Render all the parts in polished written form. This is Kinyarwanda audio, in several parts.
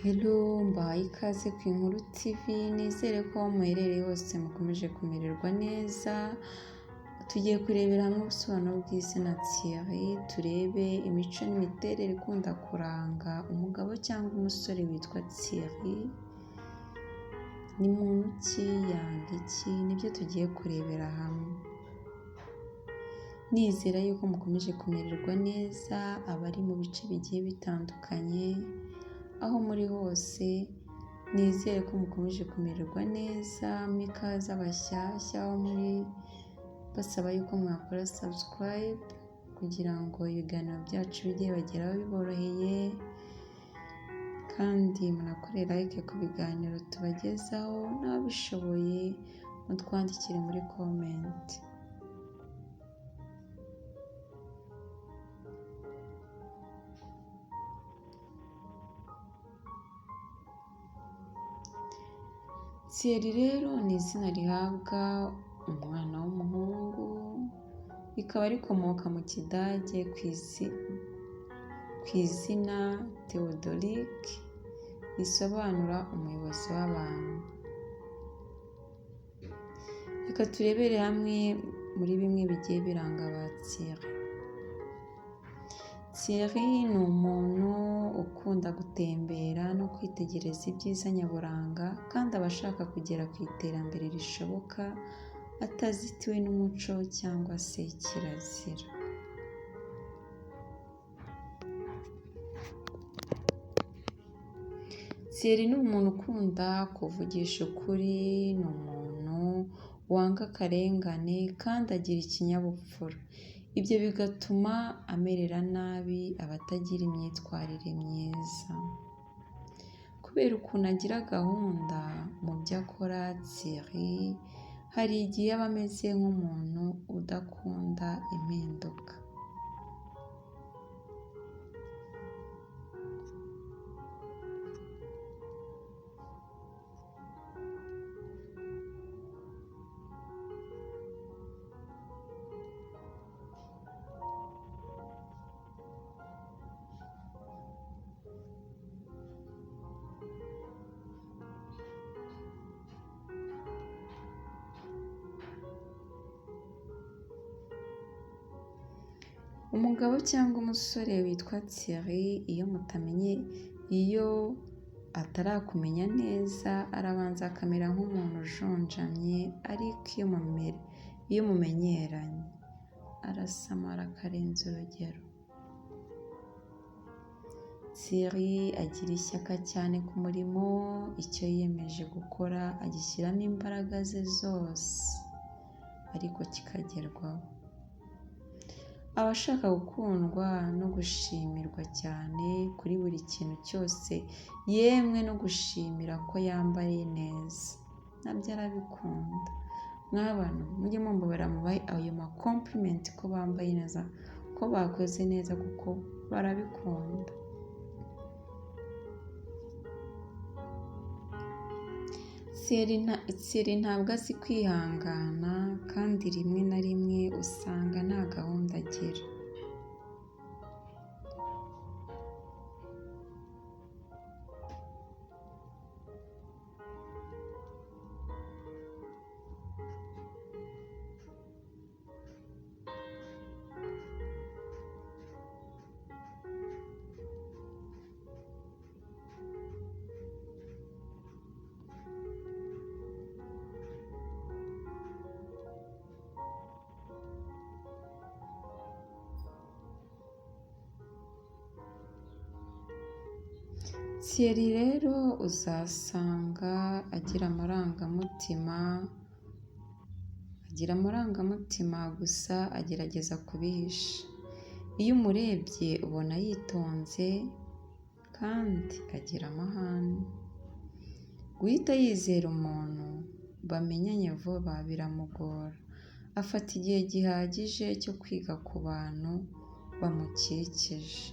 Hello, mbahaye ikaze ku Inkuru TV, nizere ko aho muherereye hose mukomeje kumererwa neza. Tugiye kurebera hamwe ubusobanuro bw'izina Thierry, turebe imico n'imiterere ikunda kuranga umugabo cyangwa umusore witwa Thierry. Ni muntu ki, yanga iki, nibyo tugiye kurebera hamwe. Nizera yuko mukomeje kumererwa neza, abari mu bice bigiye bitandukanye, aho muri hose, nizere ko mukomeje kumererwa neza, mwikaze abashyashya aho muri, basaba yuko mwakora subscribe kugira ngo ibiganiro byacu bijye bageraho biboroheye, kandi munakore like ku biganiro tubagezaho, n'ababishoboye mutwandikire muri comment. Thierry rero ni izina rihabwa umwana w'umuhungu, rikaba rikomoka mu Kidage ku izina Theodoric, risobanura umuyobozi w'abantu. Reka turebere hamwe muri bimwe bigiye biranga ba Thierry. Thierry ni umuntu ukunda gutembera no kwitegereza ibyiza nyaburanga, kandi aba ashaka kugera ku iterambere rishoboka atazitiwe n'umuco cyangwa se kirazira. Thierry ni umuntu ukunda kuvugisha ukuri, ni umuntu wanga akarengane kandi agira ikinyabupfura. Ibyo bigatuma amerera nabi abatagira imyitwarire myiza. Kubera ukuntu agira gahunda mu byo akora, Thierry hari igihe aba ameze nk'umuntu udakunda impinduka. Umugabo cyangwa umusore witwa Thierry, iyo atarakumenya neza, arabanza akamera nk'umuntu ujonjamye, ariko iyo mumenyeranye arasamara akarenza urugero. Thierry agira ishyaka cyane ku murimo, icyo yiyemeje gukora agishyiramo imbaraga ze zose, ariko kikagerwaho. Aba ashaka gukundwa no gushimirwa cyane kuri buri kintu cyose, yemwe no gushimira ko yambaye neza nabyo arabikunda. Mw'abantu mujye mumbabara mubahe ayo ma compliment ko bambaye neza, ko bakoze neza, kuko barabikunda. Thierry ntabwo azi kwihangana, kandi rimwe na rimwe usanga nta gahunda agira. Thierry rero uzasanga agira amarangamutima gusa agerageza kubihisha. Iyo umurebye ubona yitonze kandi agira amahane. Guhita yizera umuntu bamenyanye vuba biramugora. Afata igihe gihagije cyo kwiga ku bantu bamukikije.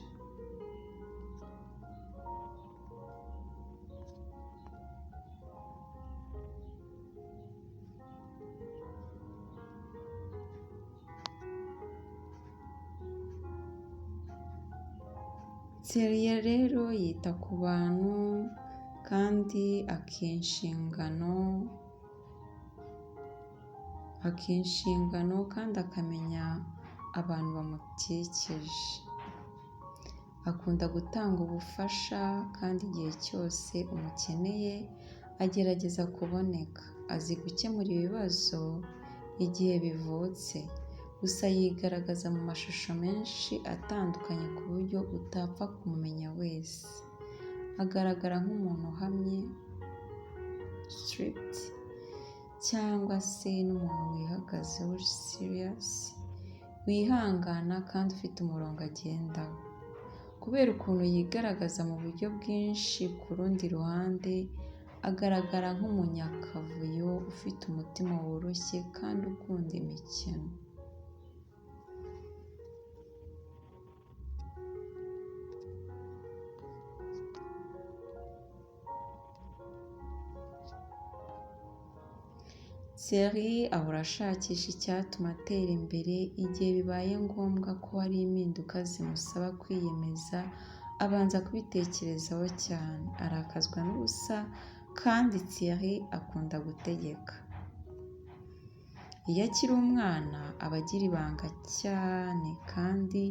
Thierry rero yita ku bantu kandi akinshingano kandi akamenya abantu bamukikije. Akunda gutanga ubufasha kandi igihe cyose umukeneye agerageza kuboneka. Azi gukemura ibibazo igihe bivutse, gusa yigaragaza mu mashusho menshi atandukanye ku buryo utapfa kumumenya wese. Agaragara nk'umuntu uhamye strict cyangwa se n'umuntu wihagazeho serious, wihangana kandi ufite umurongo agendaho. Kubera ukuntu yigaragaza mu buryo bwinshi, ku rundi ruhande agaragara nk'umunyakavuyo ufite umutima woroshye kandi ukunda imikino. Thierry ahora ashakisha icyatuma atera imbere. Igihe bibaye ngombwa ko hari impinduka zimusaba kwiyemeza, abanza kubitekerezaho cyane. Arakazwa n'ubusa kandi Thierry akunda gutegeka. Iyo akiri umwana aba agira ibanga cyane kandi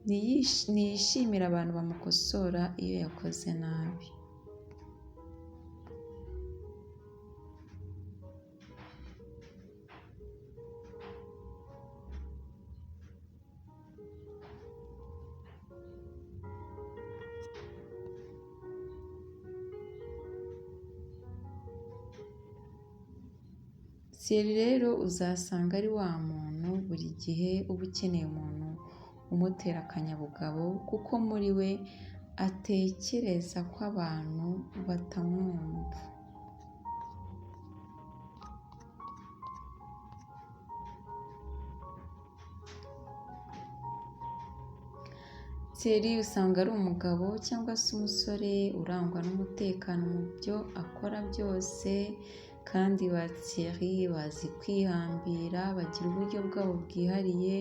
ntiyishimira abantu bamukosora iyo yakoze nabi. Thierry rero uzasanga ari wa muntu buri gihe uba ukeneye umuntu umutera akanyabugabo, kuko muri we atekereza ko abantu batamwumva. Thierry usanga ari umugabo cyangwa se umusore urangwa n'umutekano mu byo akora byose, kandi ba Thierry bazi kwihambira, bagira uburyo bwabo bwihariye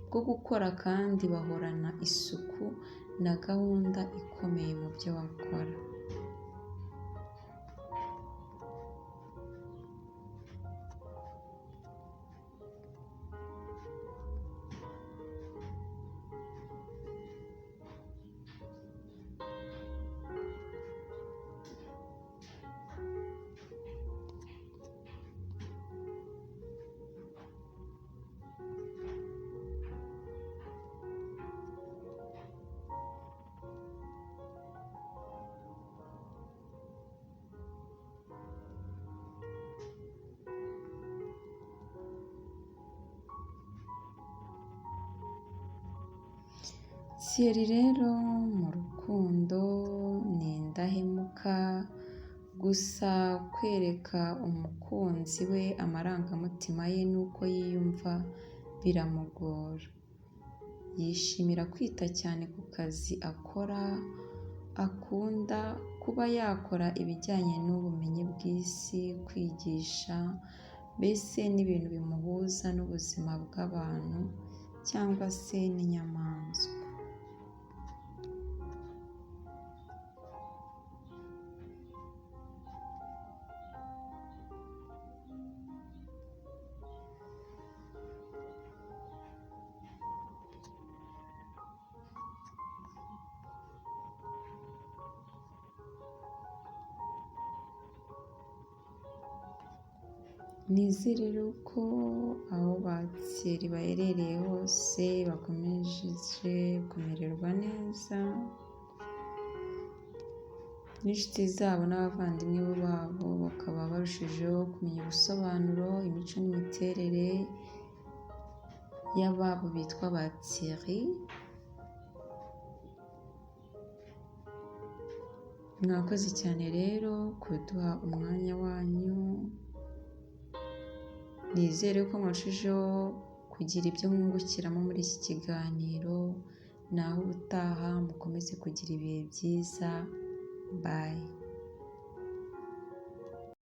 bwo gukora kandi bahorana isuku na gahunda ikomeye mu byo bakora. Thierry rero mu rukundo ni indahemuka, gusa kwereka umukunzi we amarangamutima ye n'uko yiyumva biramugora. Yishimira kwita cyane ku kazi akora, akunda kuba yakora ibijyanye n'ubumenyi bw'isi, kwigisha, mbese n'ibintu bimuhuza n'ubuzima bw'abantu cyangwa se n'inyamaswa. Nizere rero ko aho ba Thierry baherereye hose bakomeje kumererwa neza, n'inshuti zabo n'abavandimwe babo bakaba barushijeho kumenya ubusobanuro, imico n'imiterere y'ababo bitwa ba Thierry. Mwakoze cyane rero kuduha umwanya wanyu. Nizere ko mwarushijeho kugira ibyo mwungukiramo muri iki kiganiro. Naho ubutaha mukomeze kugira ibihe byiza. Bye.